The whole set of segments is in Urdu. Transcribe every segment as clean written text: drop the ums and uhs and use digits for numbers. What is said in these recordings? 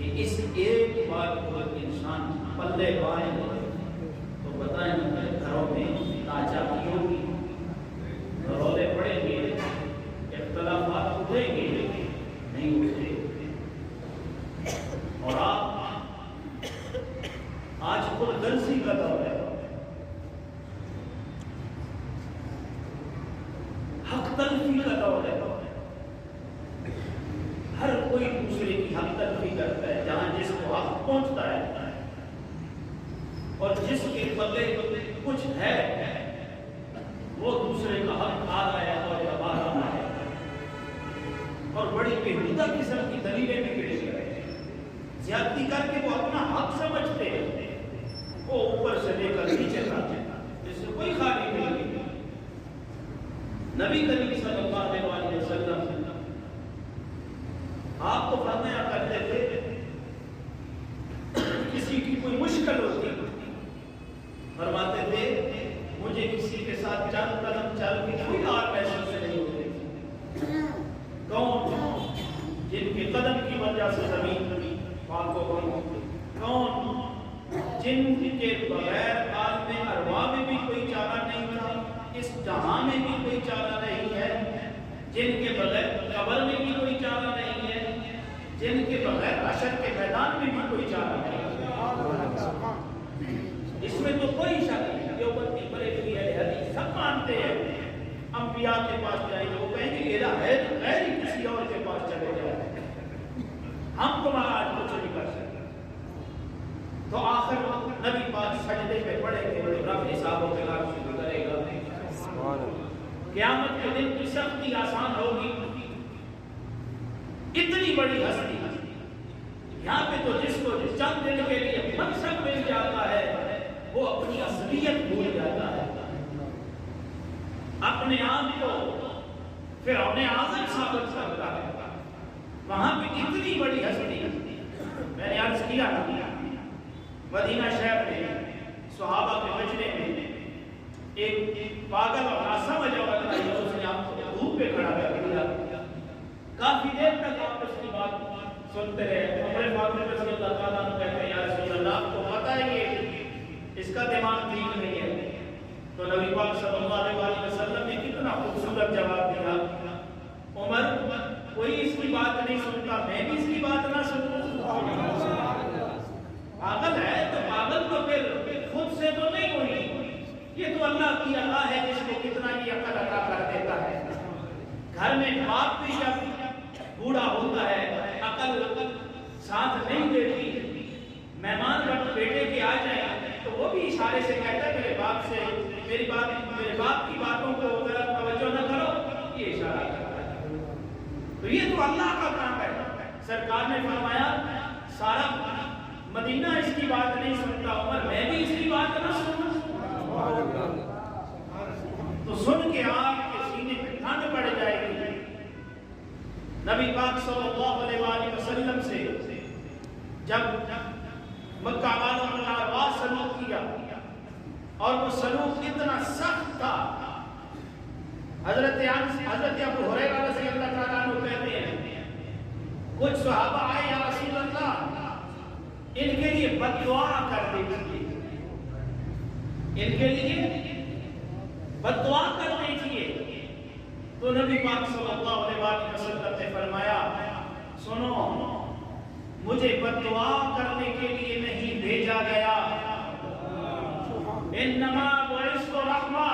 کہ اس ایک بات کو انسان پلے پائے تو بتائیں گھروں میں ناچاکی ہوگی، رولے پڑیں گے، اختلافات اٹھیں گے، نہیں اٹھتے۔ اور آپ آج خود غرضی کا دور ہے، حق تلفی کا دور ہے، ہر کوئی دوسرے کی حق تلفی کرتا ہے، جہاں جس کو حق پہنچتا ہے اور جس کے پلے کچھ ہے وہ دوسرے کا حق آ رہا ہے اور دبا رہا ہے، اور بڑی بےہودہ قسم کی دلیلیں بھی پیش کر رہے ہیں، زیادتی کر کے وہ اپنا حق سمجھتے ہیں، وہ اوپر سے لے کر نیچے تک جس سے کوئی خالی نہیں ہے۔ نبی کریم صلی اللہ علیہ وسلم آپ کو فرمایا کرتے تھے کسی کی کوئی مشکل ہوتی فرماتے تھے مجھے کسی کے ساتھ چند قدم چل کے کوئی اور محسوس نہیں ہوتی، کون جن کے قدم کی وجہ سے زمین پاک و پاک، کون جن کے بغیر عالم ارواح میں بھی کوئی چارہ نہیں تھا، اس جہاں میں بھی کوئی چارہ نہیں ہے، جن کے بغیر قبر میں بھی کوئی چارہ نہیں ہے، جن کے بغیر حشر کے میدان میں بھی کوئی چارہ نہیں ہے۔ اس میں تو کوئی شک نہیں، دیوبندی بریلوی اہل حدیث سب مانتے ہیں انبیاء کے پاس جائیں گے، وہ کہیں گے میرا ہے تو غیر ہی کسی اور کے پاس چلے جائیں، ہم تمہارا آج کچھ نہیں کر سکتے۔ تو آخر نبی پاک سجدے پہ پڑیں گے، رب حساب و کتاب شروع کرے گا، قیامت کے دن کی سختی آسان ہوگی۔ اتنی بڑی ہستی یہاں پہ تو جس کو چند دن کے لیے منصب مل جاتا ہے وہ اپنی اصلیت بھول جاتا ہے، اپنے آپ کو فرعون اعظم ثابت کرتا ہے۔ وہاں پہ اتنی بڑی ہستی، میں نے عرض کیا نا مدینہ شہر میں صحابہ کے مجمع میں ایک پاگل اور ناسمجھ عورت آئی، اس نے آپ کو دھوپ پہ کھڑا کر دیا، کافی دیر تک آپ اس کی بات سنتے رہے۔ عمر فاروق رضی اللہ تعالیٰ عنہ کہتے ہیں یا رسول اللہ آپ کو پتہ ہے کہ اس کا دماغ ٹھیک نہیں ہے، تو نبی پاک صلی اللہ علیہ وسلم نے کتنا خوبصورت جواب دیا، عمر کوئی اس کی بات نہیں سنتا، میں بھی اس کی بات نہ سنوں، پاگل ہے تو پاگل تو پھر خود سے تو نہیں ہوئی، یہ تو اللہ کی اللہ ہے جس کو کتنا ہی عقل عطا کر دیتا ہے۔ گھر میں باپ بھی جب بوڑھا ہوتا ہے عقل ساتھ نہیں دیتی، مہمان جب بیٹے کے آ جائیں تو وہ بھی اشارے سے کہتا ہے میرے باپ سے میرے باپ کی باتوں کو ذرا توجہ نہ کرو، یہ اشارہ کرتا ہے۔ تو یہ تو اللہ کا کام ہے۔ سرکار نے فرمایا سارا مدینہ اس کی بات نہیں سنتا، عمر میں بھی اس کی بات نہ سنوں، تو سن کے آپ کے سینے پہ ٹھنڈ پڑ جائے گی۔ نبی پاک صلی اللہ علیہ وآلہ وسلم سے جب مکہ والوں نے آواز سلوک کیا اور وہ سلوک اتنا سخت تھا، حضرت ابو ہریرہ رضی اللہ تعالیٰ عنہ کہتے ہیں کچھ صحابہ آئے یا رسول اللہ ان کے لیے بد دعا کر دیجیے، ان کے لیے بد دعا کر دیجیے، تو نبی پاک صلی اللہ علیہ وسلم نے فرمایا سنو مجھے بد دعا کرنے کے لیے نہیں بھیجا گیا، انما بعثت رحمہ،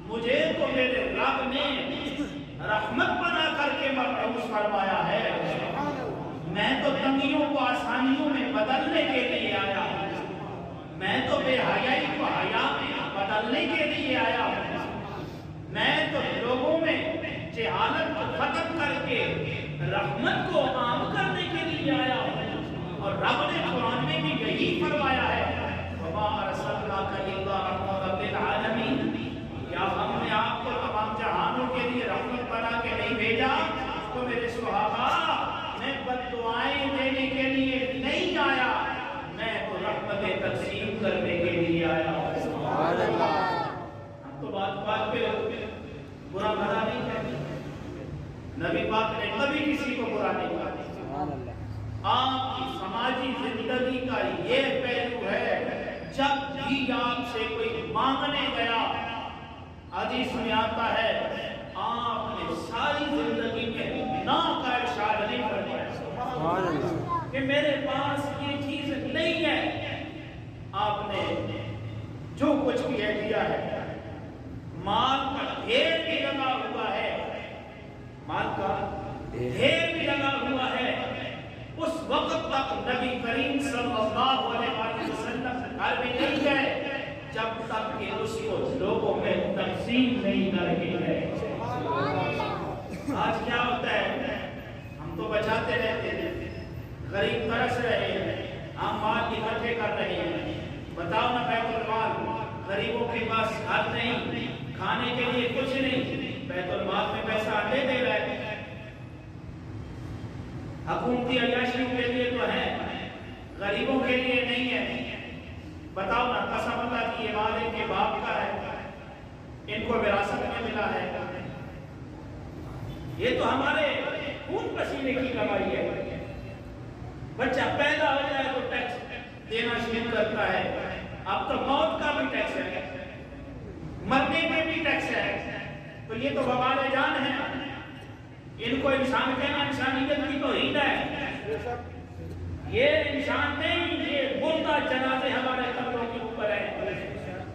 مجھے تو میرے رب نے رحمت بنا کر کے مبعوث فرمایا ہے، میں تو تنگیوں کو آسانیوں میں بدلنے کے لیے آیا ہوں، میں تو بے حیائی کو حیا میں بدلنے کے لیے آیا ہوں، میں تو لوگوں میں جہالت کو ختم کر کے رحمت کو عام کرنے کے لیے آیا ہوں، اور رب نے قرآن میں بھی یہی فرمایا ہے وَمَا أَرْسَلْنَاكَ إِلَّا رَحْمَةً لِلْعَالَمِينَ، کیا ہم نے آپ کو تمام جہانوں کے لیے رحمت بنا کے نہیں بھیجا؟ تو میرے صحابہ میں بد دعائیں دینے کے لیے نہیں آیا، میں تو رحمت تقسیم کرنے کے لیے آیا ہوں۔ ہم تو بات پہ برا بھلا نہیں کہتے، نبی پاک نے کبھی کسی کو برا نہیں کہا، آپ کی سماجی زندگی کا یہ پہلو ہے، جب بھی آپ سے کوئی مانگنے گیا، حدیث میں آتا ہے آپ نے ساری زندگی میں نا کا ارشاد نہیں فرمایا کہ میرے پاس یہ چیز نہیں ہے۔ آپ نے جو کچھ بھی دیا ہے، مال کا ڈھیر بھی لگا ہوا ہے، مال کا ڈھیر بھی لگا ہوا ہے، اس وقت تک نبی کریم صلی اللہ علیہ وسلم گھر میں نہیں گئے جب تک کہ اس کو لوگوں میں تقسیم نہیں کر کے گئے۔ آج کیا ہوتا ہے، ہم تو بچاتے رہتے ہیں، غریب ترس رہے ہیں، ہم مال اکٹھے کر رہے ہیں، بتاؤ نا بیت المال، غریبوں کے پاس گھر نہیں، کھانے کے لیے کچھ نہیں، بیت المال میں پیسہ دے دے رہے ہیں، حکومتی عیاشیوں کے لیے تو ہے، غریبوں کے لیے نہیں ہے۔ بتاؤ نا، قسم اللہ کی یہ مال ان کے باپ کا ہے، ان کو وراثت میں ملا ہے، یہ تو ہمارے خون پسینے کی کمائی ہے۔ بچہ پیدا ہو جائے تو ٹیکس دینا شروع کرتا ہے، اب تو موت کا بھی ٹیکس ہے، مرنے میں بھی ٹیکس ہے، تو یہ تو وبال جان ہے۔ ان کو انسان کہنا انسانیت کی توہین ہے، یہ انسان نہیں، یہ مردہ جنازے ہمارے قبروں کے اوپر ہے،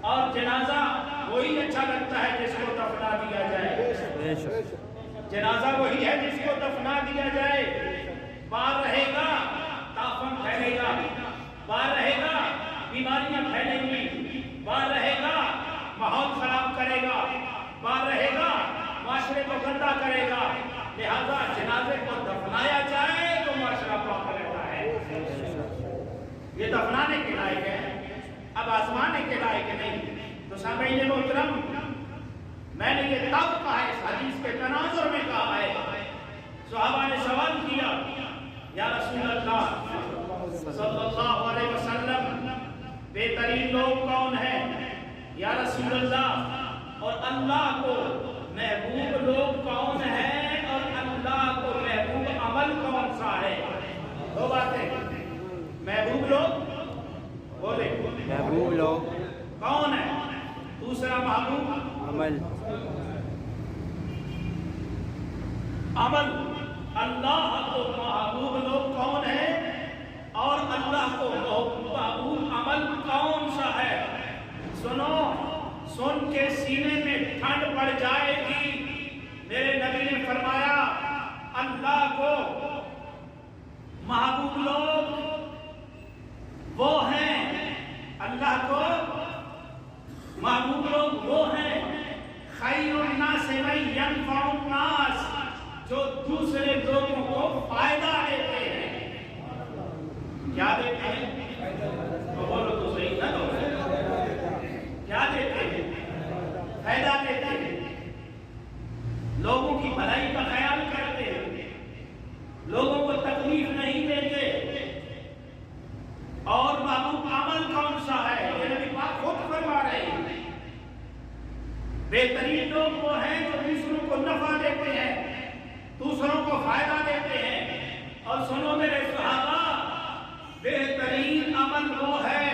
اور جنازہ وہی اچھا لگتا ہے جس کو دفنا دیا جائے، جنازہ وہی ہے جس کو دفنا دیا جائے، باہر رہے گا تافن پھیلے گا، باہر رہے گا بیماریاں پھیلیں گی، باہر رہے گا ماحول خراب کرے گا، باہر رہے گا معاشرے کو گندا کرے گا، لہذا جنازے کو دفنایا جائے تو معاشرہ پاک رہتا ہے۔ یہ دفنانے کے لائق ہے، اب آزمانے کے لائق نہیں۔ تو سامعین محترم، میں نے یہ تب کہا ہے، اس حدیث کے تناظر میں کہا ہے، صحابہ نے سوال کیا، یا رسول اللہ صلی اللہ علیہ وسلم، بہترین لوگ کون ہیں یا رسول اللہ، اور اللہ کو محبوب لوگ کون ہیں، اور اللہ کو محبوب عمل کون سا ہے؟ دو باتیں، محبوب لوگ بولے، محبوب لوگ کون ہے، دوسرا محبوب عمل، عمل۔ اللہ کو محبوب لوگ کون ہیں اور اللہ کو محبوب عمل کون سا ہے؟ سنو، سن کے سینے میں ٹھنڈ پڑ جائے گی۔ میرے نبی نے فرمایا اللہ کو محبوب لوگ وہ ہیں، اللہ کو محبوب لوگ وہ ہیں، خیر الناس من ینفع الناس، جو دوسرے لوگوں کو فائدہ دیتے ہیں۔ کیا دیتے ہیں؟ تو بولو تو صحیح نہ، کیا دیتے ہیں؟ فائدہ دیتے ہیں، لوگوں کی بھلائی کا خیال کرتے ہیں، لوگوں کو تکلیف نہیں دیتے۔ اور محبوب عمل کون سا ہے؟ یہ نبی پاک خود فرما رہے ہیں، بہترین لوگ وہ ہیں جو دوسروں کو نفع دیتے ہیں، دوسروں کو فائدہ دیتے ہیں۔ اور سنو میرے صحابہ، بہترین عمل وہ ہے،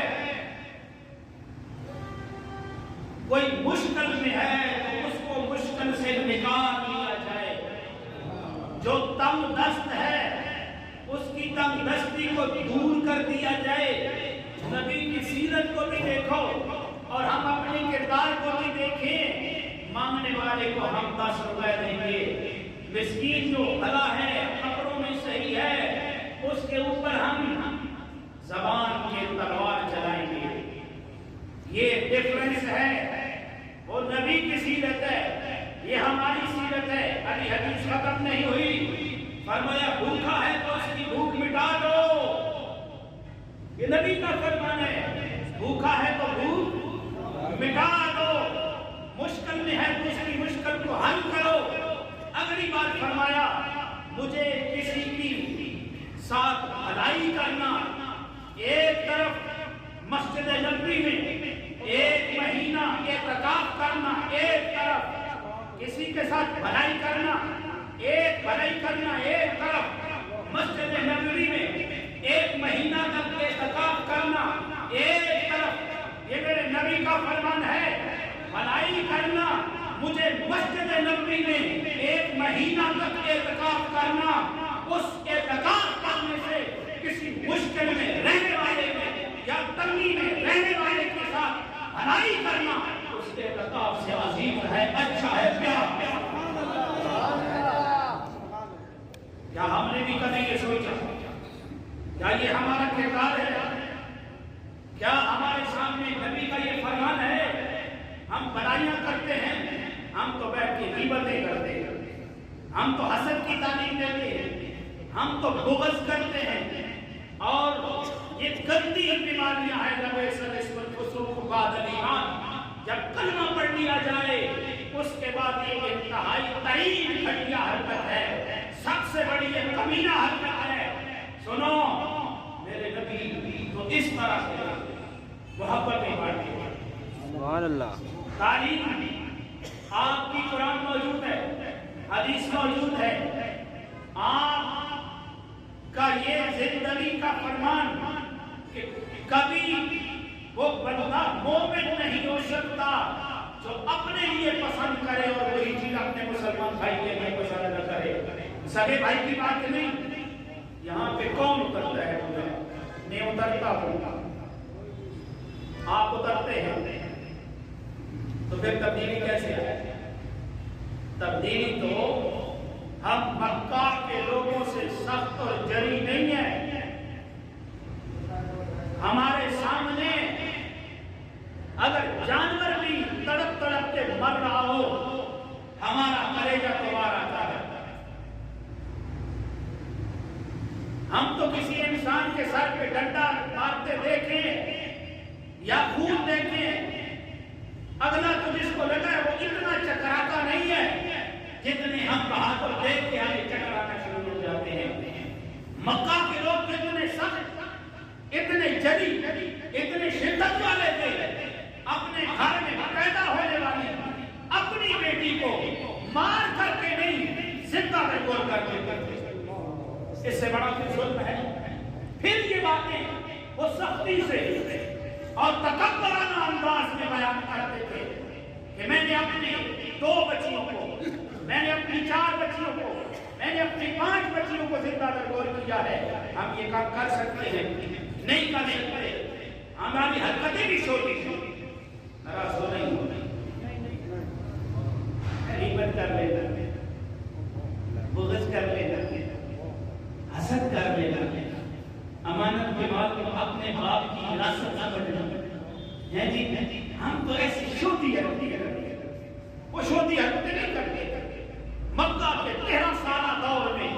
کوئی مشکل میں ہے تو اس کو مشکل سے نکال لیا جائے، جو تنگ دست ہے اس کی تنگ دستی کو دور کر دیا جائے۔ نبی کی سیرت کو بھی دیکھو اور ہم اپنے کردار کو بھی دیکھیں، مانگنے والے کو ہم 10 روپے دیں گے، مسکین جو بھلا ہے کپڑوں میں صحیح ہے اس کے اوپر ہم زبان کے تلوار چلائیں گے۔ یہ ڈیفرنس ہے، وہ نبی کی سیرت ہے، یہ ہماری سیرت ہے۔ ابھی حدیث ختم نہیں ہوئی، فرمایا بھوکا ہے تو اس کی بھوک مٹا دو، یہ نبی کا فرمان ہے، بھوکا ہے تو بھوک مٹا دو، مشکل میں ہے تو اس کی مشکل کو حل کرو۔ اگلی بات فرمایا مجھے کسی کی ساتھ بھلائی کرنا، ایک طرف مسجد نبوی میں 1 مہینہ اعتکاف کرنا، ایک طرف کسی کے ساتھ بھلائی کرنا، ایک طرف مسجد نبوی میں نبوی میں 1 مہینہ تک اعتکاف کرنا، اس اعتکاف کرنے سے کسی مشکل میں رہنے والے میں یا تنگی میں رہنے والے کے ساتھ بھلائی کرنا اس اعتکاف سے عظیم ہے، اچھا ہے، پیار ہے۔ کیا ہم نے بھی کبھی یہ سوچا؟ کیا یہ ہمارا کردار ہے؟ کیا ہمارے سامنے نبی کا یہ فرمان ہے؟ ہم بڑائیاں کرتے ہیں، ہم تو بیٹھ کے غیبتیں کرتے ہیں، ہم تو حسد کی تعلیم دیتے ہیں، ہم تو بغض کرتے ہیں، اور یہ گندی بیماریاں ہیں بعد الایمان۔ جب کلمہ پڑھ لیا جائے اس کے بعد یہ انتہائی ترین گھٹیا حرکت ہے، سب سے بڑی یہ کمینہ حرکت ہے۔ سنو، میرے نبی تو اس طرح سے محبتیں بانٹتے ہیں۔ سبحان اللہ۔ تعلیم آپ کی قرآن موجود ہے، حدیث موجود ہے، آپ کا یہ زندگی کا فرمان کہ کبھی وہ بندہ مومن نہیں ہو سکتا جو اپنے لیے پسند کرے اور وہی چیز اپنے مسلمان بھائی کے لیے پسند نہ کرے۔ سگے بھائی کی بات نہیں، یہاں پہ کون اترتا ہے؟ میں اترتا ہوں، آپ اترتے ہیں، تو پھر تبدیلی کیسے آئے؟ تبدیلی تو ہم مکہ کے لوگوں سے سخت اور جری نہیں ہے۔ ہمارے سامنے اگر جانور بھی تڑپ تڑپ کے مر رہا ہو، ہمارا کلیجہ تمہارا آتا ہے۔ ہم تو کسی انسان کے سر پہ ڈنڈا مارتے دیکھیں یا خون دیکھیں، اگلا تو جس کو لگا ہے وہ اتنا چکراتا نہیں ہے جتنے ہم بہادر دیکھ کے آگے چکرانا شروع ہو جاتے ہیں۔ مکہ کے لوگ کتنے سخت، اتنے جری، اتنے شدت والے تھے، اپنے گھر میں پیدا ہونے والی اپنی بیٹی کو مار کر کے نہیں، زندہ رکھور کر کے کرتے۔ اس سے بڑا پھر ظلم ہے؟ پھر یہ باتیں وہ سختی سے اور تکبرانہ انداز میں بیان کرتے تھے کہ میں نے اپنی 2 بچیوں کو، میں نے اپنی 4 بچیوں کو، میں نے اپنی 5 بچیوں کو زندہ رکھور کیا ہے۔ ہم یہ کام کر سکتے ہیں؟ نہیں کر سکتے۔ ہماری حرکتیں بھی چھوٹی ہیں، ناراض ہو نہیں ہونا، غیبت کر لینا، بغض کر لینا، حسد کر لینا، امانت کے مال کو اپنے باپ کی وراثت سمجھنا ہے جی۔ ہم تو ایسی چھوٹی حرکتیں کرتے ہیں، وہ چھوٹی حرکتیں نہیں کرتے۔ مکہ کے 13 سالہ دور میں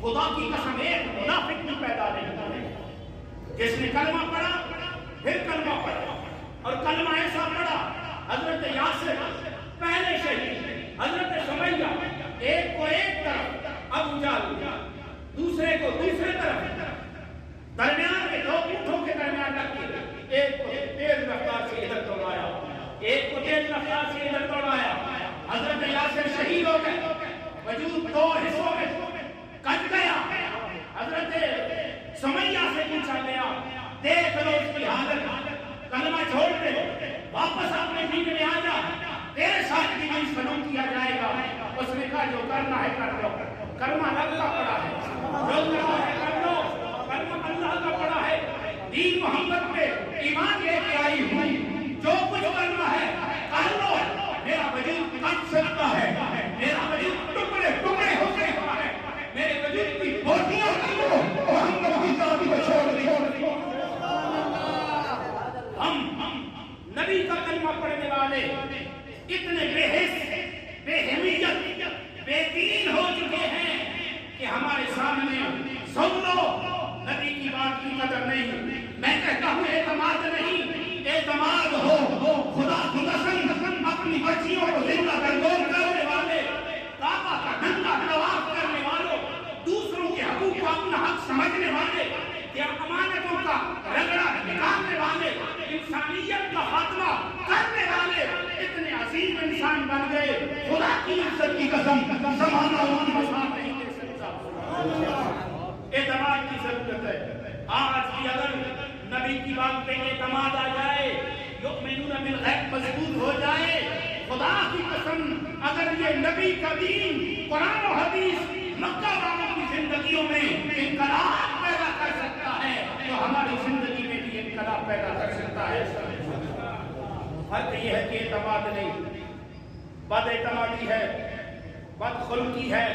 خدا کی قسم ایک منافق بھی پیدا نہیں ہوئے جس نے کلمہ پڑھا، پھر کلمہ پڑھا، اور کلمہ ایسا پڑھا حضرت یاسر پہلے شہید، حضرت سمیہ ایک کو ایک طرف ابو جہل، دوسرے کو دوسرے طرف، درمیان کے 2 اونٹوں کے درمیان رکھ کے ایک کو تیز رفتار سے ادھر دوڑایا، ایک کو تیز رفتار سے ادھر دوڑایا۔ حضرت یاسر شہید ہو گئے، وجود 2 حصوں میں کٹ گیا۔ حضرت سمیہ سے پوچھا گیا دیکھ لو اس کی حالت، کلمہ چھوڑ دے، واپس اپنے دین میں آ جا، تیرے ساتھ بھی نہیں سلوک کیا جائے گا۔ اس نے کہا جو کرنا ہے کر لو، کلمہ رب کا پڑا ہے، جو کرنا ہے کر لو، کلمہ اللہ کا پڑا ہے، دین محمد پہ ایمان لے کے آئی ہوں، جو کچھ کرنا ہے کر لو۔ میرا وجود کٹ سکتا ہے، میرا وجود ٹکڑے ٹکڑے ہو سکتا ہے، میرے وجود کی بوٹیاں کرو، محمد کی ذات کو چھوڑ دو۔ ہم نبی کا کلمہ پڑھنے والے اتنے بے حس، بے اہمیت، بے دین ہو چکے ہیں کہ ہمارے سامنے سن لو، نبی کی بات کی قدر نہیں۔ میں کہتا ہوں اعتماد نہیں، اعتماد ہو خدا کی قسم، اپنی بچیوں کو زندہ رکھور کرنے والے، کعبہ کا ننگا طواف کرنے والوں، دوسروں کے حقوق کو اپنا حق سمجھنے والے، یا امانتوں کا رگڑا نکالنے والے، انسانیت کا خاتمہ کرنے والے اتنے عظیم انسان بن گئے، خدا کی عزت کی قسم زمانہ ان کا ساتھ نہیں دے سکتا۔ اعتماد کی ضرورت ہے۔ آج بھی اگر نبی کی بات پہ اعتماد آ جائے، یؤمنون بالغیب مضبوط ہو جائے، خدا کی قسم اگر یہ نبی کا دین قرآن و حدیث مکہ والوں کی زندگیوں میں انقلاب پیدا کر سکتا ہے تو ہماری زندگی میں بھی انقلاب پیدا کر سکتا ہے۔ فرق یہ ہے کہ اعتماد نہیں، بد اعتمادی ہے، بد خلقی ہے،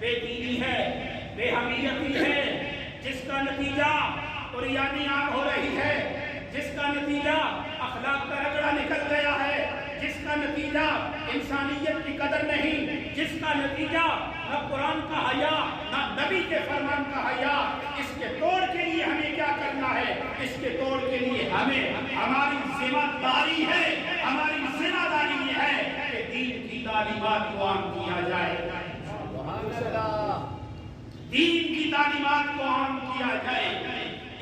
بے دینی ہے، بے حمیتی ہے، جس کا نتیجہ عریانی عام ہو رہی ہے، جس کا نتیجہ اخلاق کا رگڑا نکل گیا ہے، جس کا نتیجہ انسانیت کی قدر نہیں، جس کا نتیجہ نہ قرآن کا حیا نہ نبی کے فرمان کا حیا۔ اس کے توڑ کے لیے ہمیں کیا کرنا ہے؟ اس کے توڑ کے لیے ہمیں ہماری ذمہ داری ہے، ہماری ذمہ داری یہ ہے کہ دین کی تعلیمات کو عام کیا جائے، دین کی تعلیمات کو عام کیا جائے،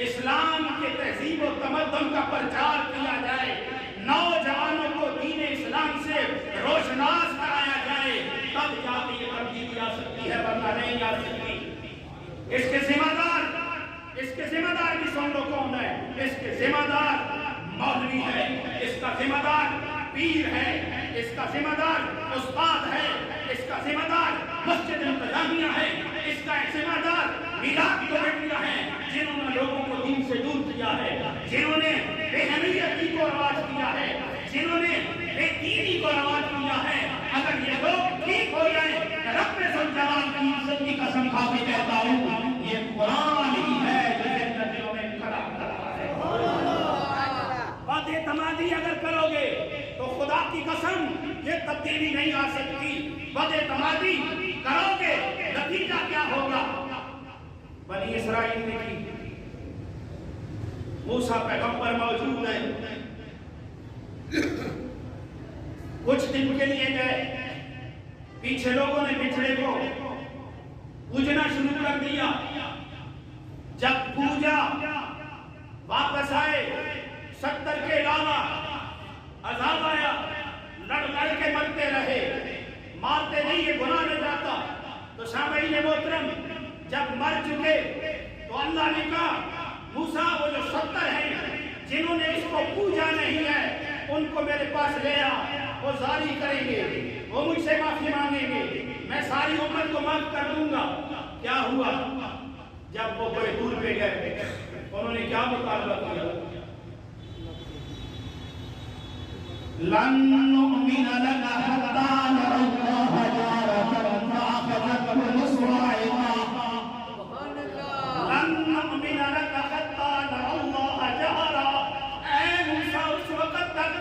اسلام کے تہذیب و تمدن کا پرچار کیا جائے، نوجوانوں کو دین اسلام سے روشناس کرایا جائے، تب جا کے یہ تبدیلی آ سکتی ہے، ورنہ نہیں آ سکتی۔ اس کے ذمہ دار بھی سن لو کون ہے؟ اس کے ذمہ دار مولوی ہے، اس کا ذمہ دار پیر ہے، اس کا ذمہ دار استاد ہے، اس کا ذمہ دار مسجد انتظامیہ ہے، اس کا ذمہ دار میلاد کمیٹیاں ہیں، جنہوں نے لوگوں کو دین سے دور کیا ہے، جنہوں نے بے حمیتی کو رواج کیا ہے، جنہوں نے بے دینی کو رواج کیا ہے۔ اگر یہ لوگ ٹھیک ہو جائیں، رب ذوالجلال کی عزت کی قسم کھا کے کہتا ہوں یہ قرآن ہی ہے جو زندگیوں میں انقلاب کرتا ہے۔ بد اعتمادی اگر کرو گے تو خدا کی قسم یہ تبدیلی نہیں آ سکتی۔ بد اعتمادی کرو گے نتیجہ کیا ہوگا؟ بنی اسرائیل نے کی، موسیٰ پیغمبر موجود ہے، کچھ دن کے لیے گئے، پیچھے لوگوں نے بچھڑے کو پوجنا شروع کر دیا۔ جب پوجا واپس آئے، 70 کے علاوہ عذاب آیا، لڑ کے مرتے رہے، مارتے نہیں یہ گناہ نہ جاتا۔ تو سامعین محترم جب مر چکے تو اللہ نے کہا موسیٰ وہ جو 70 ہیں جنہوں نے اس کو پوجا نہیں ہے ان کو میرے پاس لے آ، وہ زاری کریں گے، وہ مجھ سے معافی مانگیں گے، میں ساری امت کو معاف کر دوں گا۔ کیا ہوا؟ جب وہ بڑے دور پہ گئے انہوں نے کیا مطالبہ کیا؟ لَن نُؤْمِنَ لَكَ حَتَّى نَرَى اللَّهَ جَهْرَةً فَأَخَذَتْهُمُ الصَّاعِقَةُ۔ لَن نُؤْمِنَ لَكَ حَتَّى نَرَى اللَّهَ جَهْرَةً۔ اے موسیٰ اس وقت تک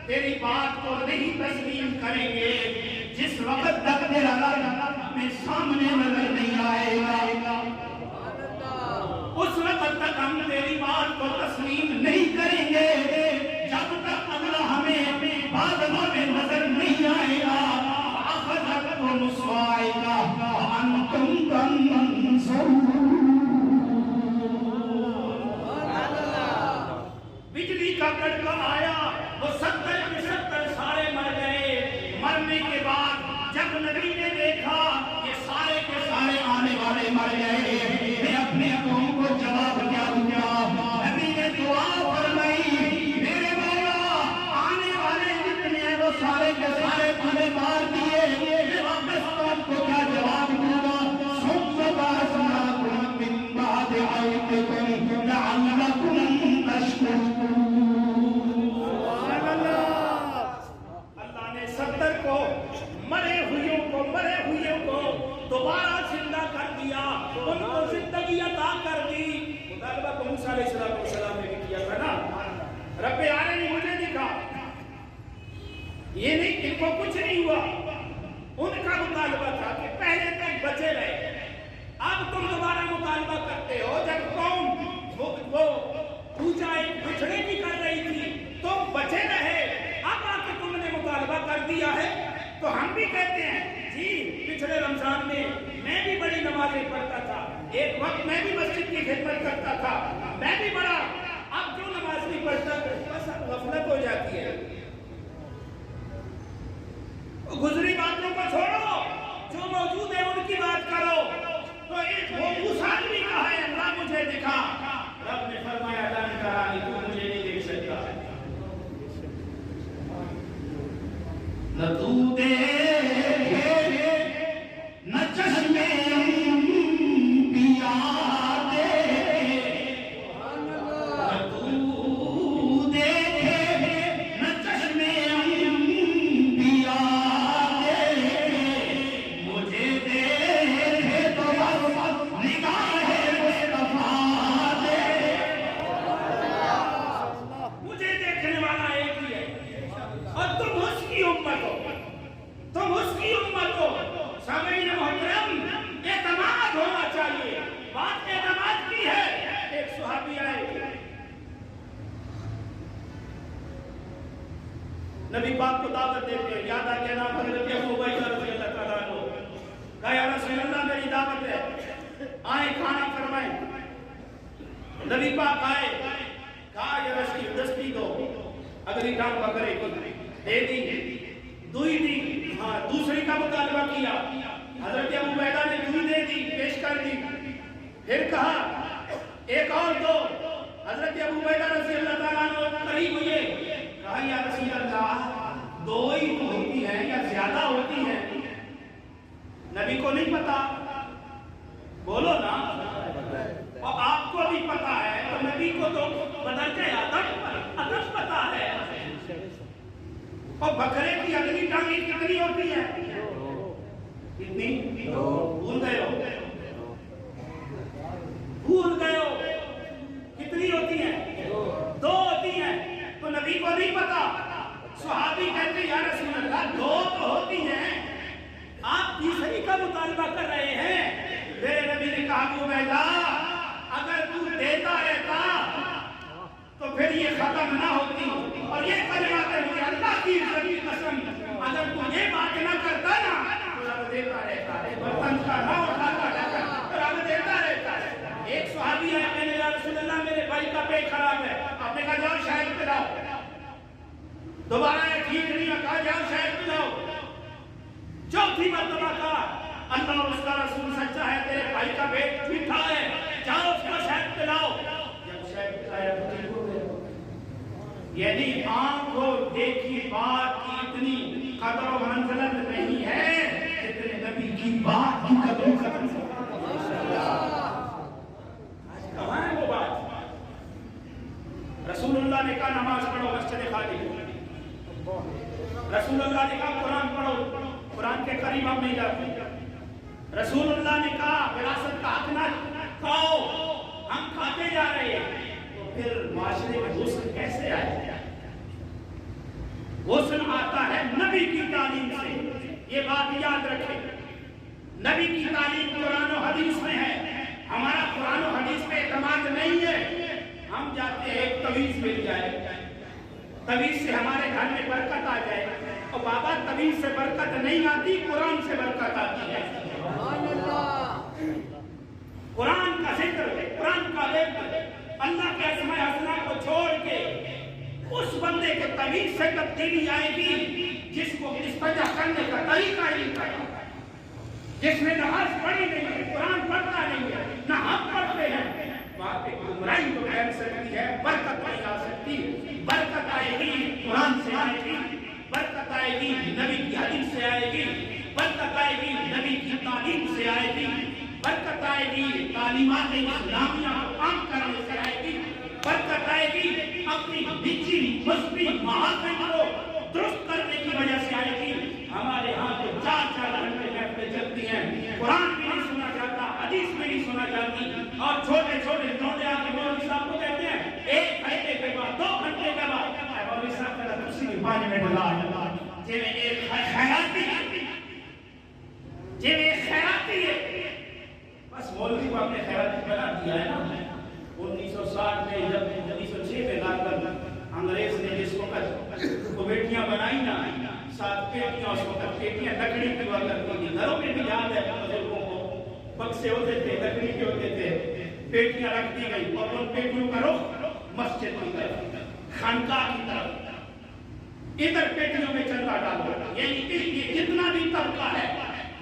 تیری بات کو نہیں تسلیم کریں گے جس وقت تک تیرا رب ہمیں سامنے نظر نہیں آئے گا، اس وقت تک ہم تیری بات کو تسلیم نہیں کریں گے جب تک اللہ ہمیں بادلوں میں نظر نہیں آئے گا۔ فَأَخَذَتْهُمُ الصَّاعِقَةُ وَأَنْتُمْ تَنظُرُونَ۔ بجلی کا کڑکا آیا، وہ 70 کے 70 سارے مر گئے۔ مرنے کے بعد جب نبی نے دیکھا یہ سارے کے سارے آنے والے مر گئے، میں اپنے قوم کو جواب کیا دوں گا؟ نبی نے دعا فرمائی میرے مولا آنے والے جتنے ہیں وہ سارے کے سارے تمہیں مار دیے، میں واپس قوم کو کیا جواب دوں گا؟ ثُمَّ بَعَثْنَاكُم مِّن بَعْدِ مَوْتِكُمْ لَعَلَّكُمْ تَشْكُرُونَ۔ اللہ نے 70 کو مرے ہوئے کو دوبارہ زندہ کر دیا، ان کو زندگی عطا کر دی۔ مطالبہ کو موسیٰ علیہ السلام نے بھی کیا تھا نا، رب عالمین مجھے دکھا، یہ نہیں ان کو کچھ نہیں ہوا۔ ان کا مطالبہ تھا کہ پہلے تک بچے رہے، اب تم دوبارہ مطالبہ کرتے ہو جب قوم وہ پوجا ایک بچھڑے کی کر رہی تھی تم بچے رہے، اب آ کے تم نے مطالبہ کر دیا ہے۔ تو ہم بھی کہتے ہیں جی پچھلے رمضان میں بھی بڑی نمازیں پڑھتا تھا، ایک وقت میں بھی مسجد کی خدمت کرتا تھا، میں بھی بڑا، اب جو نماز نہیں پڑھتا بس اب غفلت ہو جاتی ہے۔ گزری باتوں کو چھوڑو، جو موجود ہے ان کی بات کرو۔ تو ایک وہ موسیٰ نے بھی کہا ہے اللہ مجھے دکھا، رب نے فرمایا لن ترانی، تو مجھے نہیں دیکھ سکتا۔ نبی پاک کو دعوت دیتے ہیں، یاد آ گیا نام حضرت ابو عبیدہ رضی اللہ تعالیٰ عنہ، کہا یا رسول اللہ میری دعوت ہے، آئیں کھانا فرمائیں۔ نبی پاک آئے، کہا یا رسول دستی دو، اگلی ٹانگ پکڑے کی دے دی، دوئی دی، ہاں دوسری کا مطالبہ کیا، حضرت ابو عبیدہ نے دوئی دے دی، پیش کر دی، پھر کہا ایک اور دو، حضرت ابو عبیدہ رضی اللہ تعالیٰ عنہ قریب ہوئے، کہا یا رسول اللہ دو ہی تو ہوتی ہیں یا زیادہ ہوتی ہیں؟ نبی کو نہیں پتا، بولو نا، اور آپ کو بھی پتا ہے، تو نبی کو تو بدرجہ ادب پتا ہے۔ اور بکرے کی اگلی ٹانگیں کتنی ہوتی ہیں؟ کتنی؟ بھول گئے ہو، بھول گئے ہو، کتنی ہوتی ہیں؟ دو ہوتی ہیں۔ تو نبی کو نہیں پتا، صحابی کہتے ہیں یا رسول اللہ دو تو ہوتی ہیں، آپ تیسری کا مطالبہ کر رہے ہیں۔ میرے نبی نے کہا ابو عبیدہ اگر تو دیتا رہتا تو پھر یہ ختم نہ ہوتی، اور یہ کلمات ہے مجھے اللہ کی عزت کی قسم، اگر تو یہ بات نہ کرتا نا تو رب دیتا رہتا ہے، برتن کا نہ اٹھاتا رہتا تو رب دیتا رہتا ہے۔ ایک صحابی ہے، میں نے یا رسول اللہ میرے بھائی کا پیٹ خراب ہے، آپ نے کہا جاؤ شاہد پلاؤ، دوبارہ یہ ٹھیک نہیں ہے، کہا جاؤ شاہد پلاؤ، چوتھی مرتبہ کہا اللہ اور اس کا رسول سچا ہے، تیرے بھائی کا پیٹ ٹھیٹھا ہے، جاؤ اس کو شاہد پلاؤ۔ جب شاہد پلایا تو ٹھیک ہو گیا۔ یعنی آنکھوں دیکھی بات کی اتنی قدر و منزلت نہیں ہے جتنے نبی کی بات کی قدر و منزلت۔ کہاں ہے وہ بات؟ رسول اللہ نے کہا نماز پڑھو مسجد خالی، رسول اللہ نے کہا قرآن پڑھو، قرآن کے قریب ہم نہیں جاتے، رسول اللہ نے کہا وراثت کا حق نہ کھاؤ، ہم کھاتے جا رہے ہیں۔ تو پھر معاشرے میں غسل کیسے آئے؟ غسل آتا ہے نبی کی تعلیم سے، یہ بات یاد رکھیں، نبی کی تعلیم قرآن و حدیث میں ہے، ہمارا قرآن و حدیث پہ اعتماد نہیں ہے۔ ہم جاتے ہیں ایک تویز مل جائے، تویز سے ہمارے گھر میں برکت آ جائے، اور بابا تویز سے برکت نہیں آتی، قرآن سے برکت آتی ہے۔ قرآن کا ذکر، قرآن کا ذکر، اللہ کے اسماء حسنہ کو چھوڑ کے اس بندے کے تویز سے تبدیلی آئے گی جس کو استنجا کرنے کا طریقہ ہی نہیں پتا، جس نے نماز پڑھی نہیں ہے، قرآن پڑھتا نہیں ہے، نہ ہم پڑھتے ہیں، وہاں پہ گمراہی تو پھیل سکتی ہے، برکت نہیں آ سکتی۔ برکت آئے گی قرآن سے آئے گی، برکت آئے گی نبی کی حدیث سے آئے گی، برکت آئے گی نبی کی تعلیم سے آئے گی، برکت آئے گی تعلیمات اسلامیہ کو عام کرنے سے آئے گی، برکت آئے گی اپنی نجی مذہبی محافل کو درست کرنے کی وجہ سے آئے گی۔ ہمارے ہاں تو 4 گھنٹے محفلیں چلتی ہیں، قرآن بھی نہیں سنا جاتا، حدیث بھی نہیں سنا جاتی، اور چھوٹے چھوٹے لوٹے آ کے مولوی صاحب کو کہتے ہیں 1 گھنٹے کے بعد 2 گھنٹے کے بعد مولوی صاحب کا کرسی بھی پانی میں ڈلا جی میں ایک خیراتی ہے، بس مولوی کو اپنے خیراتی بنا دیا ہے نا۔ 1960 میں جب 1906 میں لا کر انگریز نے جس وقت کمیٹیاں بنائی نا، 7 پیٹیاں، اس وقت پیٹیاں لکڑی کی ہوا کرتی تھی، گھروں میں بھی یاد ہے بزرگوں کو، بکسے ہوتے تھے لکڑی کے ہوتے تھے، پیٹیاں رکھ دی گئی، اور ان پیٹیوں کا رخ مسجد کی طرف، خانقاہ کی طرف، ادھر پیٹیوں میں چندہ ڈالتا، یعنی یہ جتنا بھی طبقہ ہے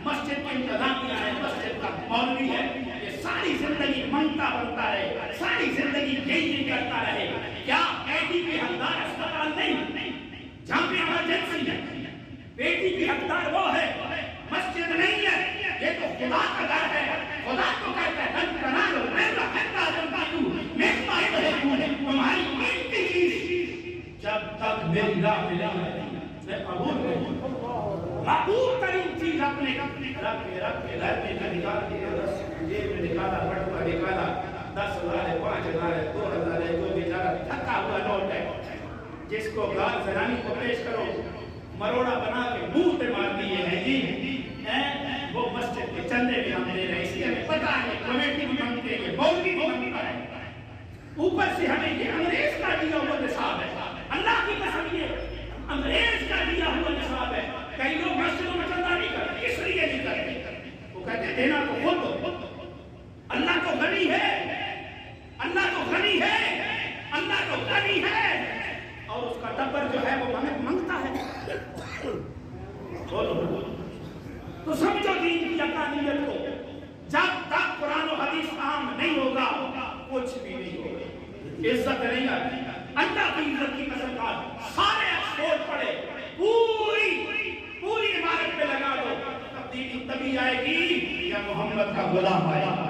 مسجد کا انتظامیہ ہے، مسجد کا مولوی ہے، یہ ساری زندگی منگتا بنتا رہے، ساری زندگی یہی کرتا رہے۔ کیا بیٹی کی حقدار اسپتال نہیں، جہاں پہ ایمرجنسی ہے، بیٹی کی حقدار وہ ہے، مسجد نہیں ہے، یہ تو خدا کا گھر ہے۔ خدا کو کہتا ہے لن تنالوا البر حتى تنفقوا مما تحبون، تمہاری قیمتی چیز جب تک میری راہ میں نہیں ہے میں قبول نہیں، مقبول ترین چیز اپنے رکھ کے گھر میں نکال کے جیب میں نکالا، بٹوا نکالا، 10,000 ہے، 5,000 ہے، 2,000 ہے، جو بیچارہ تھکا ہوا نوٹ ہے، جس کو گال زنانی کو پیش کرو مروڑا بنا کے منہ پہ مار دیے ہیں جی، وہ مسجد کے چندے بھی ہم دے رہے ہیں، اس لیے ہمیں پتا ہے کمیٹی بھی مانگتے ہیں، مولوی بھی مانگتا ہے، اوپر سے ہمیں یہ انگریز کا دیا ہوا نصاب ہے، اللہ کی قسم یہ انگریز دینا تو خود اللہ تو غنی ہے، اللہ تو غنی ہے، اللہ تو غنی ہے، اور اس کا ٹبر جو ہے وہ منگتا ہے۔ بولو تو سمجھو دین کی حقانیت کو، جب تک قرآن و حدیث عام نہیں ہوگا کچھ بھی نہیں ہوگا، عزت نہیں آتی۔ اللہ کی عزت کی قسم کھا سارے ایکسپورٹ پڑے، پوری عمارت پہ لگا دو، تبدیلی تبھی آئے گی یا محمد کا غلام آئے گا۔